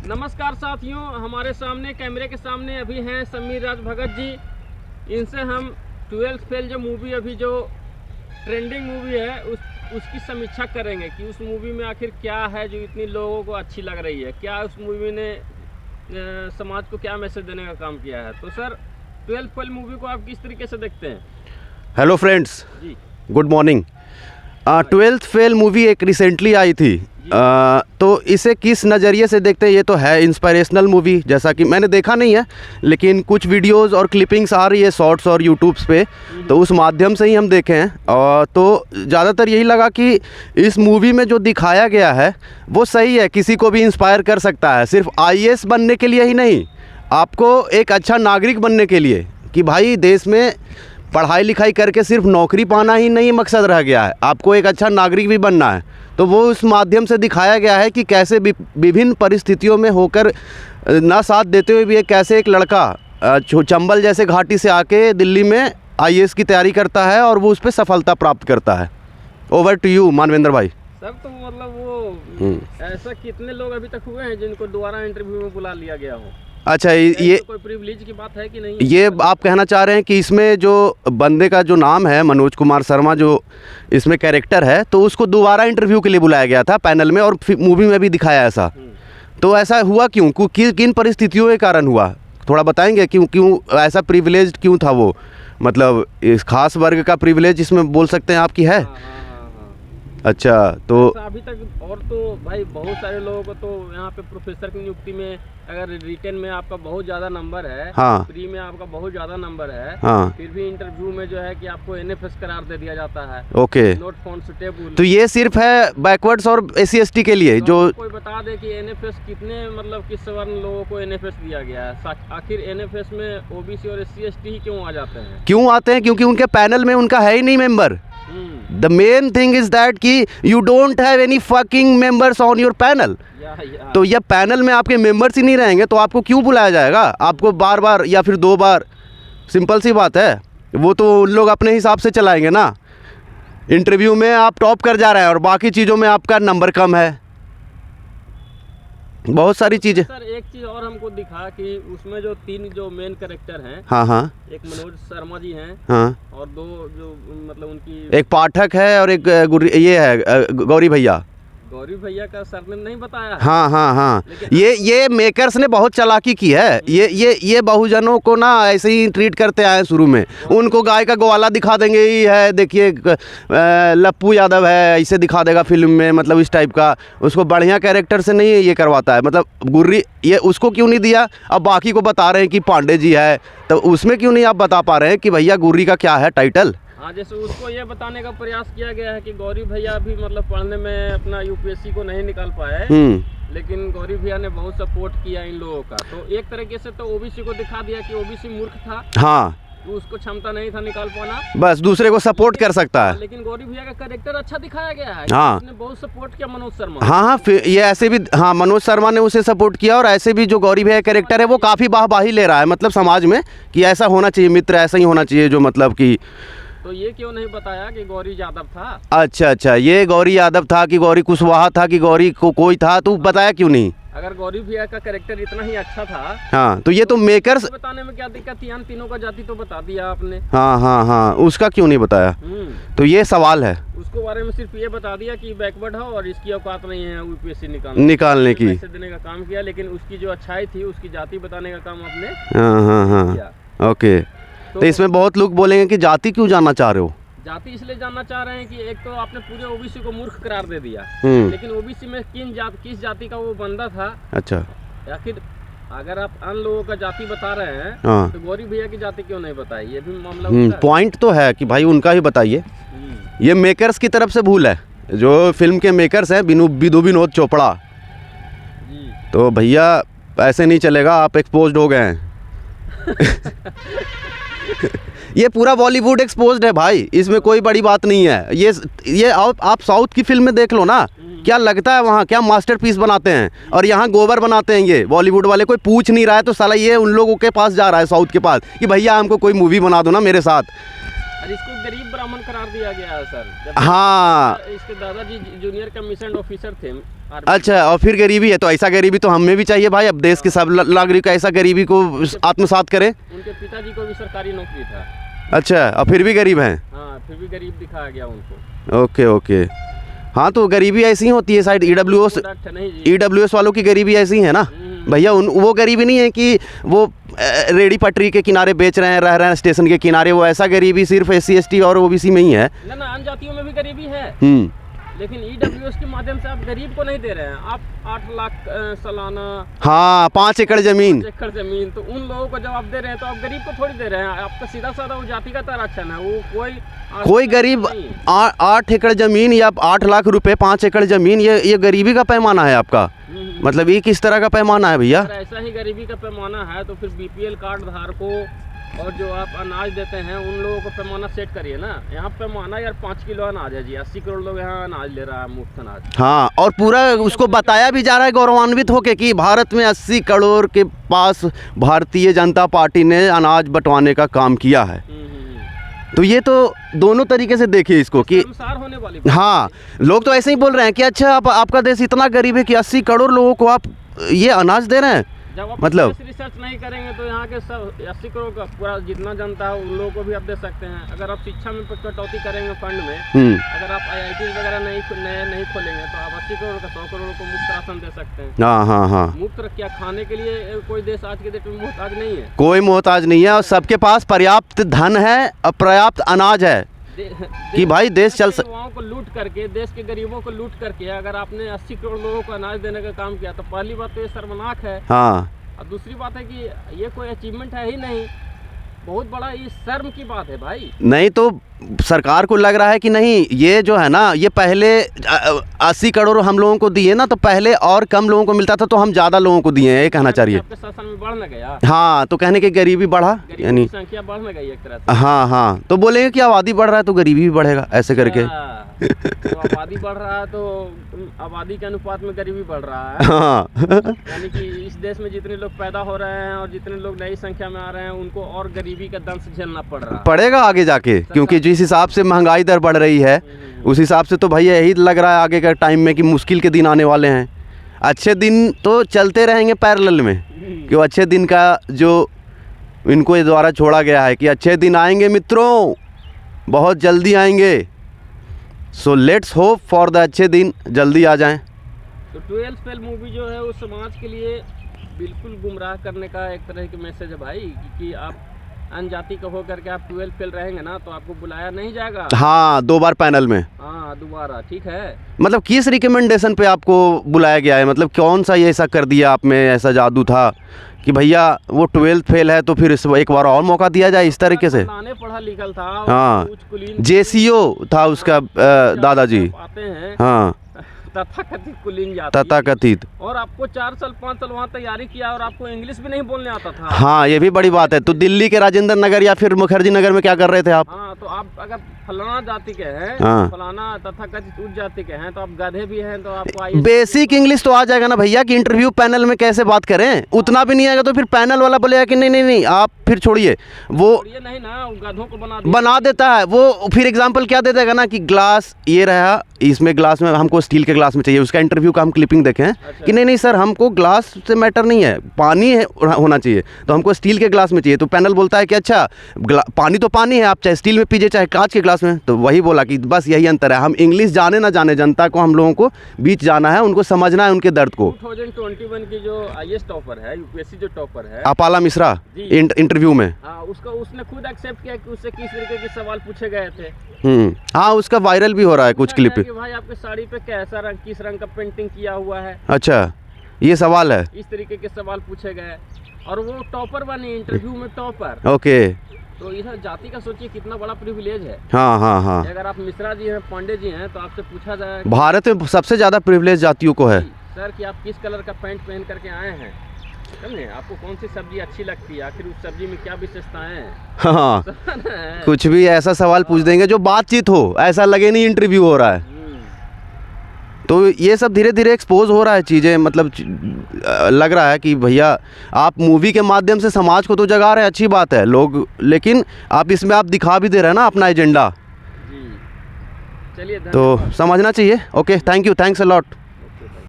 नमस्कार साथियों, हमारे सामने कैमरे के सामने अभी हैं समीर राज भगत जी। इनसे हम 12th फेल जो मूवी अभी जो ट्रेंडिंग मूवी है उसकी समीक्षा करेंगे कि उस मूवी में आखिर क्या है जो इतनी लोगों को अच्छी लग रही है, क्या उस मूवी ने समाज को क्या मैसेज देने का काम किया है। तो सर 12th फेल मूवी को आप किस तरीके से देखते हैं? हेलो फ्रेंड्स, जी good morning. 12th fail movie एक रिसेंटली आई थी, तो इसे किस नज़रिए से देखते हैं? ये तो है इंस्पिरेशनल मूवी, जैसा कि मैंने देखा नहीं है लेकिन कुछ वीडियोस और क्लिपिंग्स आ रही है शॉर्ट्स और यूट्यूब्स पे, तो उस माध्यम से ही हम देखे हैं। और तो ज़्यादातर यही लगा कि इस मूवी में जो दिखाया गया है वो सही है, किसी को भी इंस्पायर कर सकता है। सिर्फ IAS बनने के लिए ही नहीं, आपको एक अच्छा नागरिक बनने के लिए, कि भाई देश में पढ़ाई लिखाई करके सिर्फ नौकरी पाना ही नहीं मकसद रह गया है, आपको एक अच्छा नागरिक भी बनना है। तो वो उस माध्यम से दिखाया गया है कि कैसे विभिन्न परिस्थितियों में होकर ना साथ देते हुए भी एक कैसे एक लड़का चंबल जैसे घाटी से आके दिल्ली में IAS की तैयारी करता है और वो उस पर सफलता प्राप्त करता है। ओवर टू यू मानवेंद्र भाई। सर, तो मतलब वो ऐसा कितने लोग अभी तक हुए हैं जिनको दोबारा इंटरव्यू में बुला लिया गया हो? अच्छा, ये तो कोई प्रिविलेज की बात है कि नहीं? ये आप कहना चाह रहे हैं कि इसमें जो बंदे का जो नाम है मनोज कुमार शर्मा, जो इसमें कैरेक्टर है, तो उसको दोबारा इंटरव्यू के लिए बुलाया गया था पैनल में, और मूवी में भी दिखाया ऐसा। तो ऐसा हुआ क्यों? किन परिस्थितियों के कारण हुआ, थोड़ा बताएंगे? क्यों ऐसा प्रिविलेज क्यों था वो? मतलब इस खास वर्ग का प्रिविलेज इसमें बोल सकते हैं आपकी है? अच्छा, तो अभी तक और तो भाई बहुत सारे लोगों को तो यहाँ पे प्रोफेसर की नियुक्ति में अगर रिटेन में आपका बहुत ज़्यादा नंबर है, हाँ, प्री में आपका बहुत ज़्यादा नंबर है, हाँ, फिर भी इंटरव्यू में जो है कि आपको NFS करार दे दिया जाता है, ओके, नॉट फाउंड सुटेबल। तो ये सिर्फ है बैकवर्ड्स और SC/ST के लिए? तो जो कोई बता दे कि NFS कितने मतलब किस सवर्ण लोगों को NFS दिया गया है? आखिर NFS में OBC और SC/ST ही क्यों आ जाते हैं? क्यों आते हैं? क्योंकि उनके पैनल में उनका है ही नहीं member. The main thing is that कि you don't have any fucking members on your panel. तो ये पैनल में आपके मेंबर्स ही नहीं रहेंगे तो आपको क्यों बुलाया जाएगा? आपको बार बार या फिर 2 बार, सिंपल सी बात है। वो तो उन लोग अपने हिसाब से चलाएंगे ना। इंटरव्यू में आप टॉप कर जा रहे हैं और बाकी चीज़ों में आपका नंबर कम है, बहुत सारी चीज़ें। सर एक चीज़ और हमको दिखा कि उसमें जो 3 जो मेन कैरेक्टर हैं, हाँ हाँ, एक मनोज शर्मा जी हैं, हाँ, और 2 जो मतलब उनकी एक पाठक है और एक ये है गौरी भैया। गौरी भैया का सरनेम नहीं बताया है। हाँ हाँ हाँ, ये मेकर्स ने बहुत चालाकी की है। ये बहुजनों को ना ऐसे ही ट्रीट करते आए शुरू में। उनको गाय का ग्वाला दिखा देंगे, ही है देखिए लप्पू यादव है, ऐसे दिखा देगा फिल्म में, मतलब इस टाइप का। उसको बढ़िया कैरेक्टर से नहीं ये करवाता है। मतलब गुर्री ये उसको क्यों नहीं दिया? अब बाकी को बता रहे हैं कि पांडे जी है, तो उसमें क्यों नहीं आप बता पा रहे हैं कि भैया गुर्री का क्या है टाइटल? हाँ, जैसे उसको ये बताने का प्रयास किया गया है कि गौरी भैया भी मतलब पढ़ने में अपना UPSC को नहीं निकाल पाए, लेकिन गौरी भैया ने बहुत सपोर्ट किया इन लोगों का। तो एक तरीके से तो OBC को दिखा दिया कि OBC मूर्ख था, हाँ, तो उसको क्षमता नहीं था निकाल पाना, बस दूसरे को सपोर्ट कर सकता है। लेकिन गौरी भैया का कैरेक्टर अच्छा दिखाया गया है। हाँ, उसने बहुत सपोर्ट किया मनोज शर्मा। हाँ हाँ, फिर ये ऐसे भी, हाँ, मनोज शर्मा ने उसे सपोर्ट किया, और ऐसे भी जो गौरी भैया कैरेक्टर है वो काफ़ी वाहवाही ले रहा है, मतलब समाज में, कि ऐसा होना चाहिए मित्र, ऐसा ही होना चाहिए, जो मतलब कि। तो ये क्यों नहीं बताया कि गौरी यादव था? अच्छा, ये गौरी यादव था कि गौरी कुशवाहा था कि गौरी को कोई था, तो बताया क्यों नहीं? अगर गौरी भैया का कैरेक्टर इतना ही अच्छा था, हाँ, तो ये तो मेकर्स बताने में क्या दिक्कत थी? हम तीनों का जाति तो बता दिया आपने। हाँ हाँ हाँ, उसका क्यों नहीं बताया? तो ये सवाल है। उसको बारे में सिर्फ ये बता दिया कि बैकवर्ड हो और इसकी औकात नहीं है UPSC निकालने की, पैसे देने का काम किया, लेकिन उसकी जो अच्छाई थी उसकी जाति बताने का काम आपने हाँ हाँ हाँ, ओके। तो इसमें बहुत लोग बोलेंगे कि जाति क्यों जानना चाह रहे हो? जाति इसलिए जानना चाह रहे हैं कि एक तो आपने पूरे OBC को मूर्ख करार दे दिया, लेकिन OBC में किस जाति का वो बंदा था? अच्छा, आखिर अगर आप अन्य लोगों का जाति बता रहे हैं, हाँ, तो गौरी भैया की जाति क्यों नहीं बताई? ये भी मामला पॉइंट तो है कि भाई उनका ही बताइए। ये मेकर्स की तरफ से भूल है, जो फिल्म के मेकर्स हैं बिंदु विनोद चोपड़ा। तो भैया ऐसे नहीं चलेगा, आप एक्सपोज्ड हो गए हैं। ये पूरा बॉलीवुड एक्सपोज्ड है भाई, इसमें कोई बड़ी बात नहीं है। ये आप साउथ की फिल्म में देख लो ना, क्या लगता है वहाँ, क्या मास्टरपीस बनाते हैं, और यहाँ गोबर बनाते हैं ये बॉलीवुड वाले। कोई पूछ नहीं रहा है तो साला ये उन लोगों के पास जा रहा है, साउथ के पास, कि भैया हमको कोई मूवी बना दो ना मेरे साथ। इसको ब्राह्मण करार दिया गया है सर। हाँ, इसके दादाजी जूनियर कमीशन ऑफिसर थे आर्मी। अच्छा, और फिर गरीबी है, तो ऐसा गरीबी तो हमें भी चाहिए भाई। अब देश के सब नागरिक ऐसा गरीबी को आत्मसात करें। उनके पिताजी को भी सरकारी नौकरी था। अच्छा, और फिर भी गरीब हैं। हाँ, फिर भी गरीब दिखाया गया उनको। ओके ओके, हाँ तो गरीबी ऐसी ही होती है शायद। EWS वालों की गरीबी ऐसी ही है ना भैया। वो गरीबी नहीं है कि वो रेडी पटरी के किनारे बेच रहे हैं, रह रहे हैं स्टेशन के किनारे। वो ऐसा गरीबी सिर्फ SC ST और OBC में ही है ना, अन्य जातियों में भी गरीबी है। हम्म। लेकिन EWS के माध्यम से आप गरीब को नहीं दे रहे हैं। आप 8 लाख सालाना, हाँ 5 एकड़ जमीन, 5 एकड़ जमीन, तो उन लोगों को जब आप दे रहे हैं तो आप गरीब को थोड़ी दे रहे हैं। आपका सीधा साधा वो जातिगत आरक्षण है। वो कोई गरीब 8 एकड़ जमीन या 8 लाख रुपए 5 एकड़ जमीन, ये गरीबी का पैमाना है आपका? मतलब ये किस तरह का पैमाना है भैया? ऐसा ही गरीबी का पैमाना है तो फिर BPL कार्ड धारकों और जो आप अनाज देते हैं उन लोगों को पैमाना सेट करिए ना। यहाँ पैमाना यार 5 किलो अनाज है जी, 80 करोड़ लोग यहाँ अनाज ले रहा है, मुफ्त अनाज। हाँ, और पूरा उसको बताया भी जा रहा है गौरवान्वित होके कि भारत में 80 करोड़ के पास भारतीय जनता पार्टी ने अनाज बंटवाने का काम किया है। तो ये तो दोनों तरीके से देखिए इसको कि होने वाली। हाँ, लोग तो ऐसे ही बोल रहे हैं कि अच्छा आपका देश इतना गरीब है कि 80 करोड़ लोगों को आप ये अनाज दे रहे हैं। जब आप मतलब रिसर्च नहीं करेंगे तो यहाँ के सब 80 करोड़ का पूरा जितना जनता है उन लोगों को भी आप दे सकते हैं। अगर आप शिक्षा में कटौती करेंगे फंड में, अगर आप IIT वगैरह नहीं खोलेंगे तो आप 80 करोड़ का 100 करोड़ को मुफ्त राशन दे सकते हैं। हाँ हाँ हाँ, मुफ्त क्या, खाने के लिए कोई देश आज के डेट में मोहताज नहीं है। कोई मोहताज नहीं है, और सबके पास पर्याप्त धन है और पर्याप्त अनाज है कि भाई देश चल युवाओं को लूट करके, देश के गरीबों को लूट करके अगर आपने 80 करोड़ लोगों को अनाज देने का काम किया तो पहली बात तो ये शर्मनाक है। हाँ, और दूसरी बात है कि ये कोई अचीवमेंट है ही नहीं, बहुत बड़ा ये शर्म की बात है भाई। नहीं तो सरकार को लग रहा है कि नहीं, ये जो है ना, ये पहले 80 करोड़ हम लोगों को दिए ना, तो पहले और कम लोगों को मिलता था तो हम ज़्यादा लोगों को दिए हैं, ये कहना चाहिए। आपके शासन में बढ़ न गया। हाँ, तो कहने की गरीबी बढ़ा, यानी संख्या बढ़ न गई एक तरह से। हाँ हाँ, तो बोलेंगे कि आबादी बढ़ रहा है तो गरीबी भी बढ़ेगा, ऐसे करके। तो आबादी बढ़ रहा है तो आबादी के अनुपात में गरीबी बढ़ रहा है। हाँ, यानी कि इस देश में जितने लोग पैदा हो रहे हैं और जितने लोग नई संख्या में आ रहे हैं उनको और गरीबी का दंश झेलना पड़ेगा आगे जाके, क्योंकि जिस हिसाब से महंगाई दर बढ़ रही है उस हिसाब से तो भैया यही लग रहा है आगे के टाइम में कि मुश्किल के दिन आने वाले हैं। अच्छे दिन तो चलते रहेंगे पैरेलल में, कि वो अच्छे दिन का जो इनको द्वारा छोड़ा गया है कि अच्छे दिन आएंगे मित्रों, बहुत जल्दी आएंगे। So let's hope for the अच्छे दिन जल्दी आ जाएं। तो 12th फेल मूवी जो है वो समाज के लिए बिल्कुल गुमराह करने का एक तरह की मैसेज है भाई, कि आप अन्य जाति का होकर के आप 12th फेल रहेंगे ना तो आपको बुलाया नहीं जाएगा। हाँ, 2 बार पैनल में। हाँ, दोबारा, ठीक है। मतलब किस रिकमेंडेशन पे आपको बुलाया गया है? मतलब कौन सा ये ऐसा कर दिया आप में, ऐसा जादू था कि भैया वो 12th फेल है तो फिर एक बार और मौका दिया जाए इस तरीके से? पढ़ा लिखा था। हाँ, JCO था उसका दादाजी। आते हैं। हाँ, तथाकथित कुलीन जाति, तथाकथित। और आपको 4 साल 5 साल वहाँ तैयारी किया और आपको इंग्लिश भी नहीं बोलने आता था। हाँ, ये भी बड़ी बात है। तो दिल्ली के राजेंद्र नगर या फिर मुखर्जी नगर में क्या कर रहे थे आप? हाँ, तो आप अगर फलाना जाति के हैं, हाँ, फलाना तथाकथित उच्च जाति के हैं, तो आप गधे भी हैं तो आपको बेसिक इंग्लिश तो आ जाएगा ना भैया, कि इंटरव्यू पैनल में कैसे बात करें। उतना भी नहीं आएगा तो फिर पैनल वाला बोलेगा कि नहीं नहीं नहीं आप फिर छोड़िए, वो नहीं ना, गधों को बना देता है वो। फिर एग्जाम्पल क्या दे देगा ना कि ग्लास ये रहा, इसमें ग्लास में हमको स्टील के ग्लास में चाहिए। उसका इंटरव्यू का हम क्लिपिंग देखें। अच्छा। कि नहीं नहीं सर, हमको ग्लास से मैटर नहीं है, पानी है होना चाहिए, तो हमको स्टील के ग्लास में चाहिए। तो पैनल बोलता है कि अच्छा पानी तो पानी है, आप चाहे स्टील में पीजिए चाहे कांच के ग्लास में। तो वही बोला कि बस यही अंतर है, हम इंग्लिश जाने ना जाने, जनता को हम लोगों को बीच जाना है, उनको समझना है उनके दर्द को। 2021 की जो IAS टॉपर है, UPSC जो टॉपर है, अपाला मिश्रा, इंटरव्यू में उसने खुद एक्सेप्ट किया कि उससे किस तरीके के सवाल पूछे गए थे। हाँ, उसका वायरल भी हो रहा है कुछ क्लिप। भाई आपके साड़ी पे कैसा रंग, किस रंग का पेंटिंग किया हुआ है? अच्छा, ये सवाल है, इस तरीके के सवाल पूछे गए और वो टॉपर बनी इंटरव्यू में, टॉपर। ओके, तो इधर जाति का सोचिए कितना बड़ा प्रिविलेज है। हाँ हाँ हाँ, अगर आप मिश्रा जी हैं, पांडे जी हैं, तो आपसे पूछा जाए भारत में सबसे ज्यादा प्रिविलेज जातियों को है सर कि आप किस कलर का पैंट पहन करके आए हैं, समझे, आपको कौन सी सब्जी अच्छी लगती है, आखिर उस सब्जी में क्या विशेषताएं हैं। हाँ, कुछ भी ऐसा सवाल पूछ देंगे जो बातचीत हो, ऐसा लगे नहीं इंटरव्यू हो रहा है। तो ये सब धीरे धीरे एक्सपोज हो रहा है चीज़ें, मतलब लग रहा है कि भैया आप मूवी के माध्यम से समाज को तो जगा रहे हैं, अच्छी बात है लोग, लेकिन आप इसमें आप दिखा भी दे रहे हैं ना अपना एजेंडा। चलिए, तो समझना चाहिए। Okay, thank you, thanks a lot.